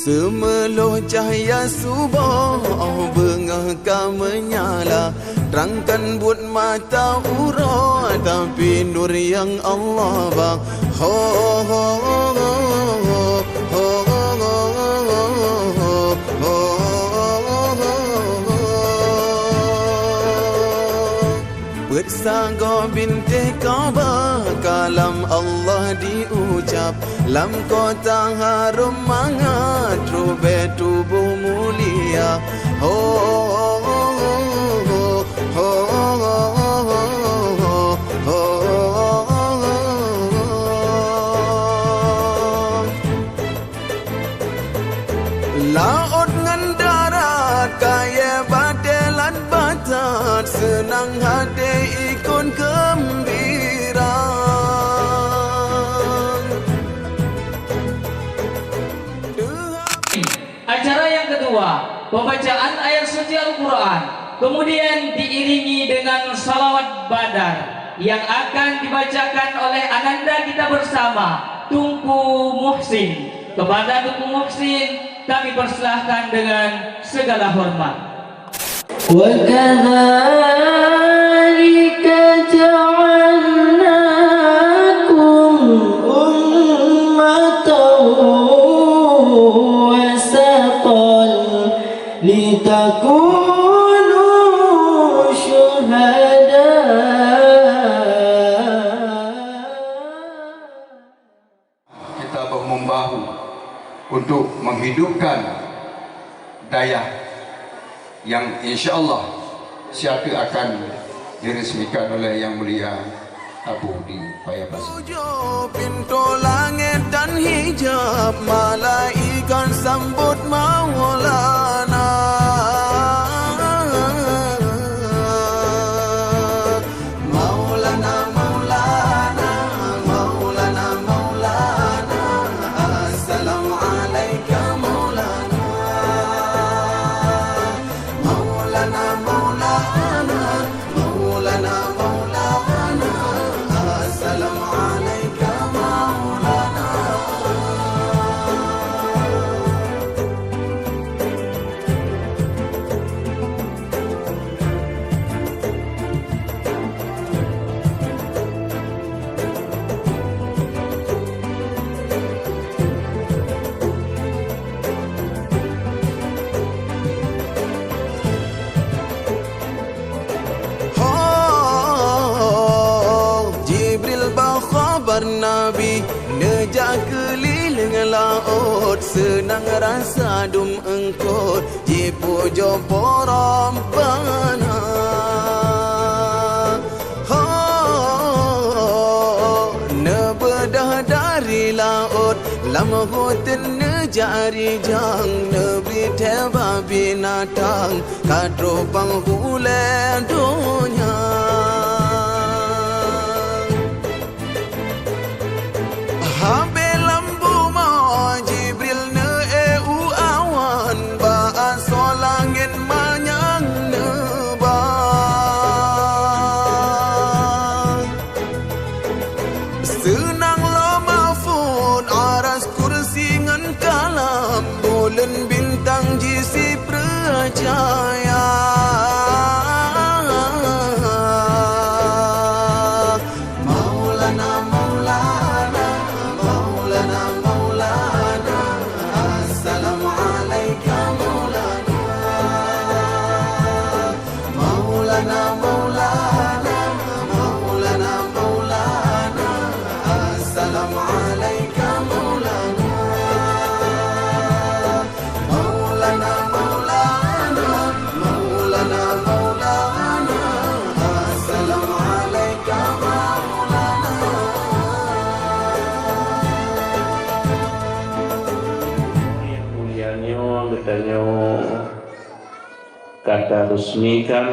Semeluh cahaya subuh bengahkan menyala, terangkan buat mata urang, tapi nur yang Allah bang. Ho ho ho ho ho ho. Bersangga binti Kaabah, kalam Allah diucap, lam kota harum mangat, rubeh tubuh mulia. Ho ho ho ho ho ho. Laut ngan darat, kaya badelan batat, senang hati ikon gembira. Acara yang kedua, pembacaan ayat suci Al-Quran, kemudian diiringi dengan salawat badar yang akan dibacakan oleh ananda kita bersama, Tunku Muhsin. Kepada Tunku Muhsin kami persilahkan dengan segala hormat. وَكَذَلِكَ جَعَلْنَاكُمْ أُمَّةً وَسَطًا لِتَكُونُوا شُهَدَاءَ. Kita membahu untuk menghidupkan daya yang insya-Allah siapa akan diresmikan oleh Yang Mulia Abu di Payabasa. Pintu langit dan hijab, malaikat sambut Maulana. Maulana, Maulana, Maulana, Maulana. Assalamu alaika Maulana. Maulana, Maulana, Maulana, Maulana. Assalamu alaika Maulana. Jibril bawa khabar Nabi, nejak keliling laut, senang rasa dum engkot, jipujo porompana. Nebedah dari laut, lama hutan nejari jang, neberi teba binatang, kadro penghule dunia. Habe lambu ma Jibril ne awan, ba solangin manyang ne ba. Senang lo mahfud aras kursi ngan kalam, bulan bintang jisi percaya. Maulana, Maulana, Maulana, Maulana. Assalamu alaika Maulana. Maulana, Maulana, Maulana, Maulana. Assalamu alaika Maulana. Maulana, Maulana, Maulana, Maulana. Assalamu alaika Maulana. Mulianya katanya kata resmikan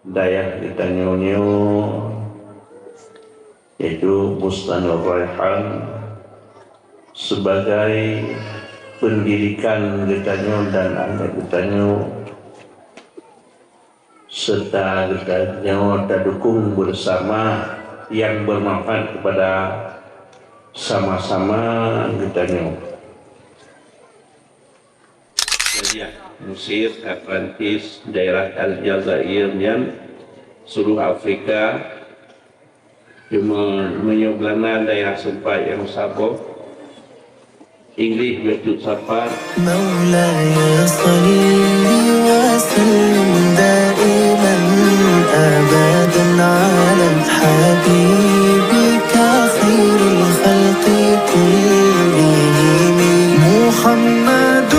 daya kitanya yaitu Bustanul Raihan sebagai pendidikan kitanya dan anak kitanya, serta kitanya dukung bersama yang bermanfaat kepada sama-sama kitanya. Algeria, Mesir, Atlantis, daerah Aljazair dan seluruh Afrika, cuma menyoglana daerah sempat yang sabok Inggris betul sapar. مولاي صل وسلم دائما أبدا على حبيبك خير الخلق كلهم محمد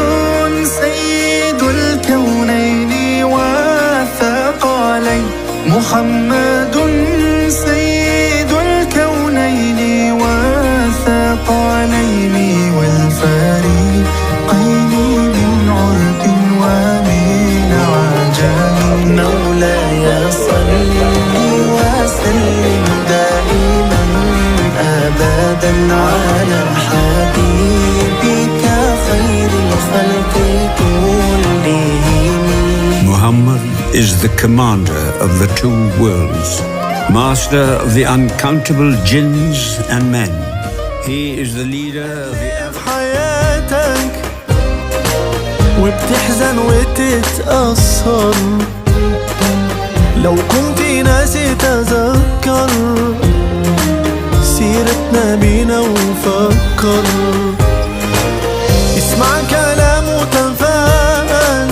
سيد الكونين والثقلين محمد سيد الكونين والثقلين والفريقين من عرب ومن عجم مولاي صل وسلم دائما أبدا على حبيبك خير الخلق كلهم. Muhammad is the commander of the two worlds, master of the uncountable jinns and men. He is the leader of the حياتك وبتحزن وتتأثر لو كنت ناسي تذكر سيرتنا بينا وفكر اسمع كلام وتفاءل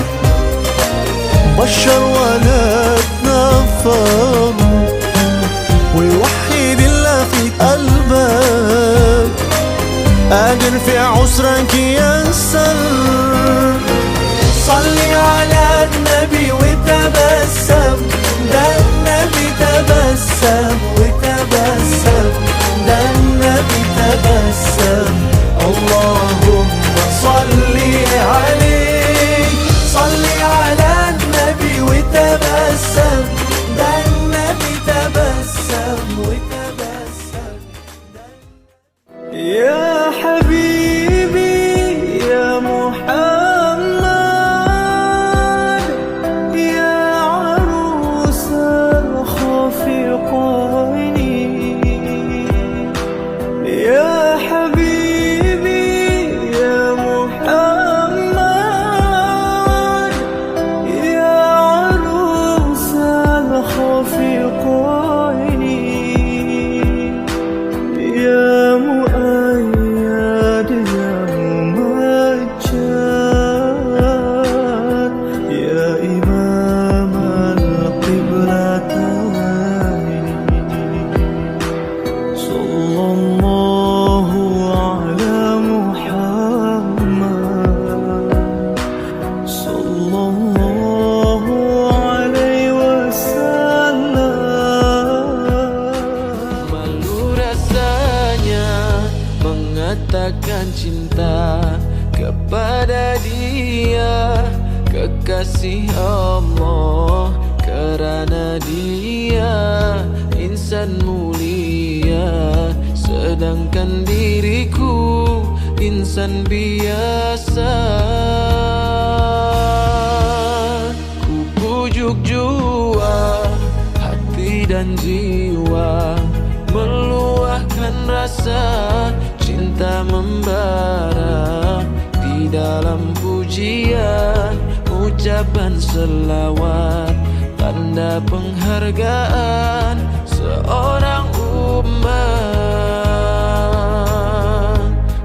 بشر ولا تنفر ووحد الله في قلبك قادر في عسرك يسر صلي على النبي وتبسم ده النبي تبسم وتبسم ده النبي تبسم اللهم صلي عليه صلي على النبي وتبسم ده النبي تبسم وتبسم يا حبيبي يا محمد يا عروس الخفقين يا حبيبي يا محمد يا عروس الخفقين يا مؤيد يا ممجد يا إمام القبلتين صلى الله على محمد صلى الله عليه وسلم. Malu rasanya mengatakan cinta kepada dia, kekasih Allah, kerana dia insan mulia, sedangkan diriku insan biasa. Ku pujuk jua hati dan jiwa, meluahkan rasa cinta membara di dalam pujian, ucapan selawat, tanda penghargaan seorang umat.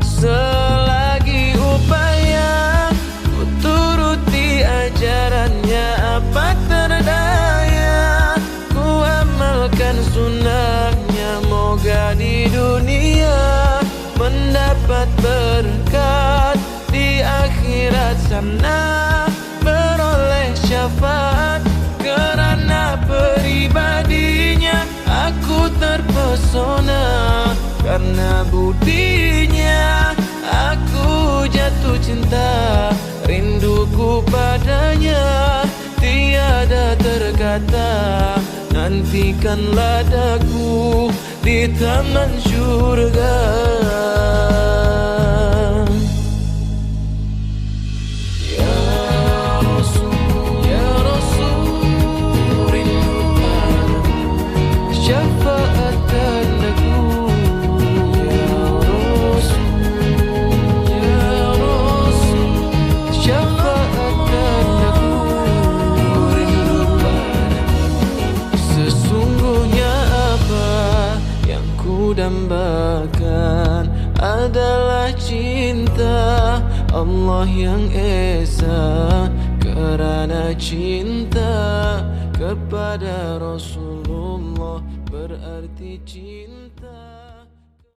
Selagi upaya ku turuti ajarannya, apa terdaya ku amalkan sunnahnya, moga di dunia mendapat berkat, di akhirat sana beroleh syafaat. Kerana pribadinya aku terpesona, karena budinya aku jatuh cinta, rinduku padanya tiada terkata. Nantikanlah daku di taman syurga. adalah cinta Allah yang Esa, kerana cinta kepada Rasulullah berarti cinta